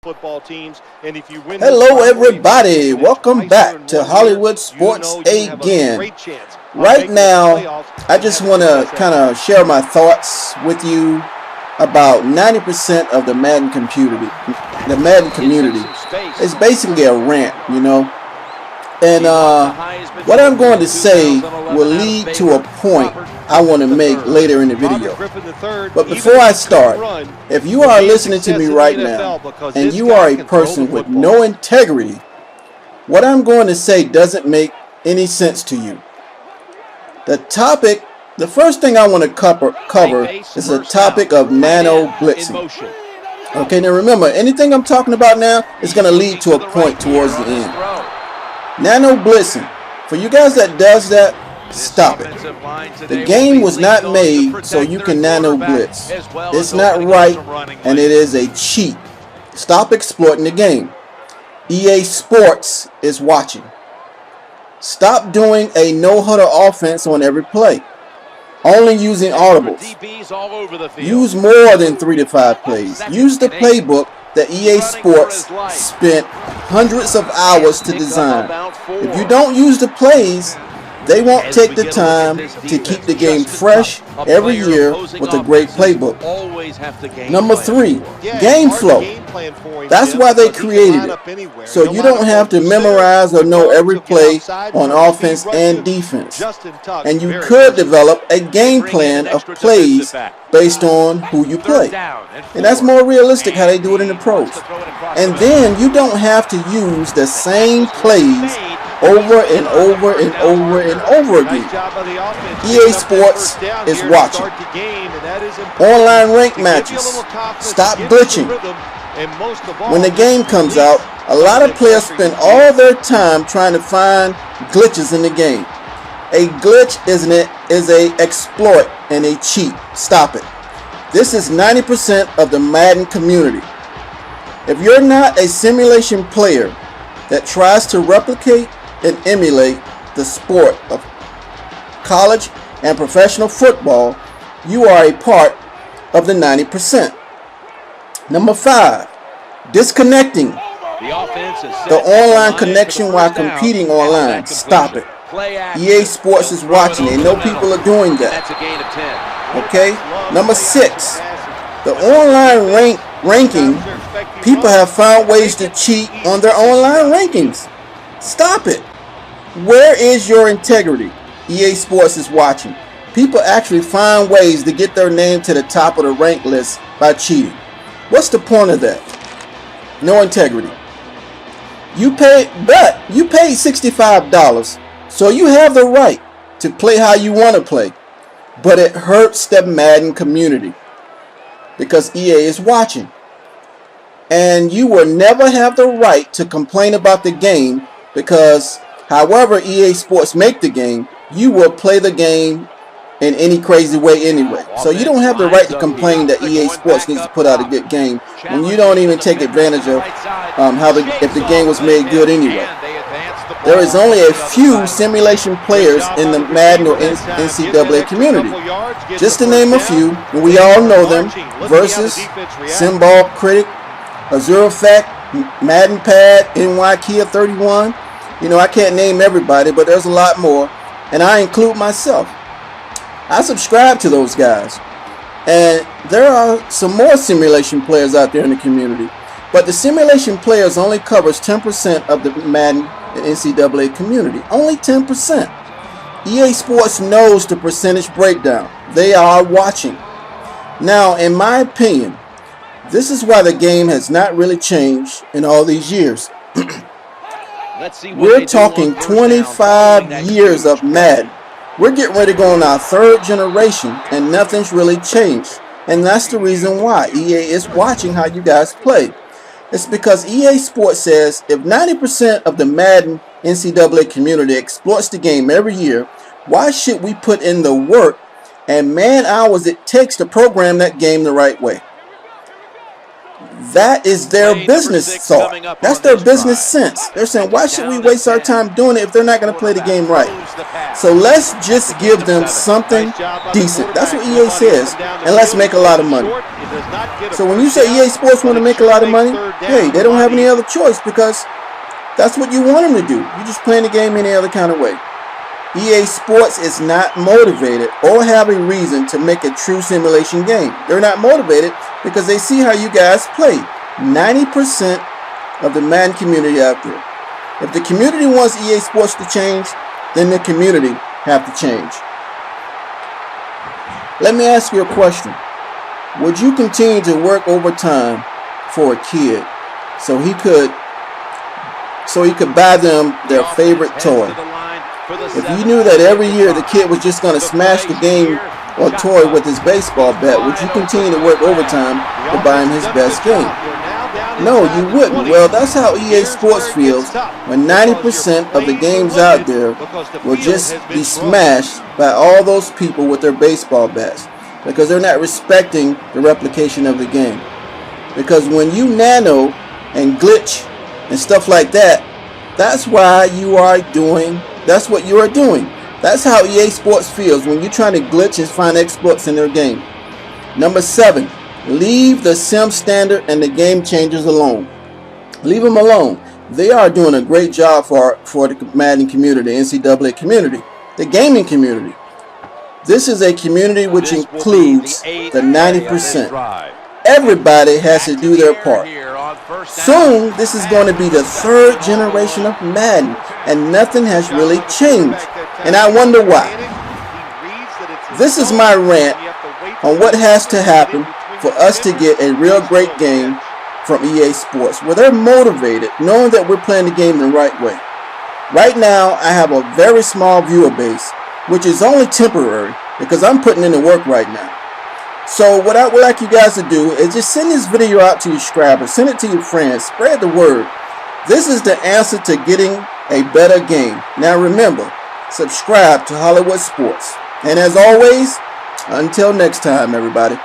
football teams. And if you win Hello, everybody. Welcome back to Hollywood Sports again. Right now, I just want to kind of share my thoughts with you about 90% of the Madden community. The Madden community is basically a rant, you know. And what I'm going to say will lead to a point I want to make later in the video. But before I start, if you are listening to me right now and you are a person with no integrity, what I'm going to say doesn't make any sense to you. The first thing I want to cover is the topic of nano blitzing. Okay, now remember, anything I'm talking about now is going to lead to a point towards the end. Nano blitzing. For you guys that does that, stop it. The game was not made so you can nano blitz. It's not right, and it is a cheat. Stop exploiting the game. EA Sports is watching. Stop doing a no-huddle offense on every play. Only using audibles. Use more than 3 to 5 plays. Use the playbook that EA Sports spent hundreds of hours to design. If you don't use the plays, they won't take the time to keep the game fresh every year with a great playbook. Number 3, game flow. That's why they created it, so you don't have to memorize or know every play on offense and defense. And you could develop a game plan of plays based on who you play. And that's more realistic how they do it in the pros. And then you don't have to use the same plays over and over and over and over again. EA Sports is watching. Online rank matches. Stop glitching. When the game comes out, a lot of players spend all their time trying to find glitches in the game. A glitch is an exploit and a cheat. Stop it. This is 90% of the Madden community. If you're not a simulation player that tries to replicate and emulate the sport of college and professional football, you are a part of the 90%. Number 5, disconnecting the online connection while competing online. Stop it. EA Sports is watching. They know people are doing that. Okay. Number 6, the online ranking. People have found ways to cheat on their online rankings. Stop it. Where is your integrity? EA Sports is watching. People actually find ways to get their name to the top of the rank list by cheating. What's the point of that? No integrity. You paid $65, so you have the right to play how you want to play. But it hurts the Madden community because EA is watching. And you will never have the right to complain about the game because however EA Sports make the game, you will play the game in any crazy way anyway. So you don't have the right to complain that EA Sports needs to put out a good game when you don't even take advantage of if the game was made good anyway. There is only a few simulation players in the Madden or NCAA community. Just to name a few, and we all know them: Versus, Symbol Critic, Azure Fact, Madden Pad, NY Kia 31. You know, I can't name everybody, but there's a lot more, and I include myself. I subscribe to those guys, and there are some more simulation players out there in the community, but the simulation players only covers 10% of the Madden and NCAA community. Only 10%. EA Sports knows the percentage breakdown. They are watching. Now, in my opinion, this is why the game has not really changed in all these years. We're talking 25 years of Madden. We're getting ready to go on our 3rd generation, and nothing's really changed. And that's the reason why EA is watching how you guys play. It's because EA Sports says if 90% of the Madden NCAA community exploits the game every year, why should we put in the work and man hours it takes to program that game the right way? That is their business thought. That's their business sense. They're saying, why should we waste our time doing it if they're not going to play the game right? So let's just give them something decent. That's what EA says. And let's make a lot of money. So when you say EA Sports want to make a lot of money, hey, they don't have any other choice, because that's what you want them to do. You're just playing the game any other kind of way. EA Sports is not motivated or have a reason to make a true simulation game. They're not motivated because they see how you guys play. 90% of the Madden community out there. If the community wants EA Sports to change, then the community have to change. Let me ask you a question. Would you continue to work overtime for a kid so he could buy them their favorite toy? If you knew that every year the kid was just going to smash the game or toy with his baseball bat, would you continue to work overtime to buy him his best game? No, you wouldn't. Well, that's how EA Sports feels when 90% of the games out there will just be smashed by all those people with their baseball bats, because they're not respecting the replication of the game. Because when you nano and glitch and stuff like that, that's why you are doing. That's what you are doing. That's how EA Sports feels when you're trying to glitch and find exploits in their game. Number 7, leave the sim standard and the game changers alone. Leave them alone. They are doing a great job for the Madden community, the NCAA community, the gaming community. This is a community which includes the 90%. Everybody has to do their part. Soon, this is going to be the 3rd generation of Madden, and nothing has really changed. And I wonder why. This is my rant on what has to happen for us to get a real great game from EA Sports, where they're motivated, knowing that we're playing the game the right way. Right now, I have a very small viewer base, which is only temporary, because I'm putting in the work right now. So what I would like you guys to do is just send this video out to your subscribers, send it to your friends, spread the word. This is the answer to getting a better game. Now remember, subscribe to Hollywood Sports. And as always, until next time, everybody.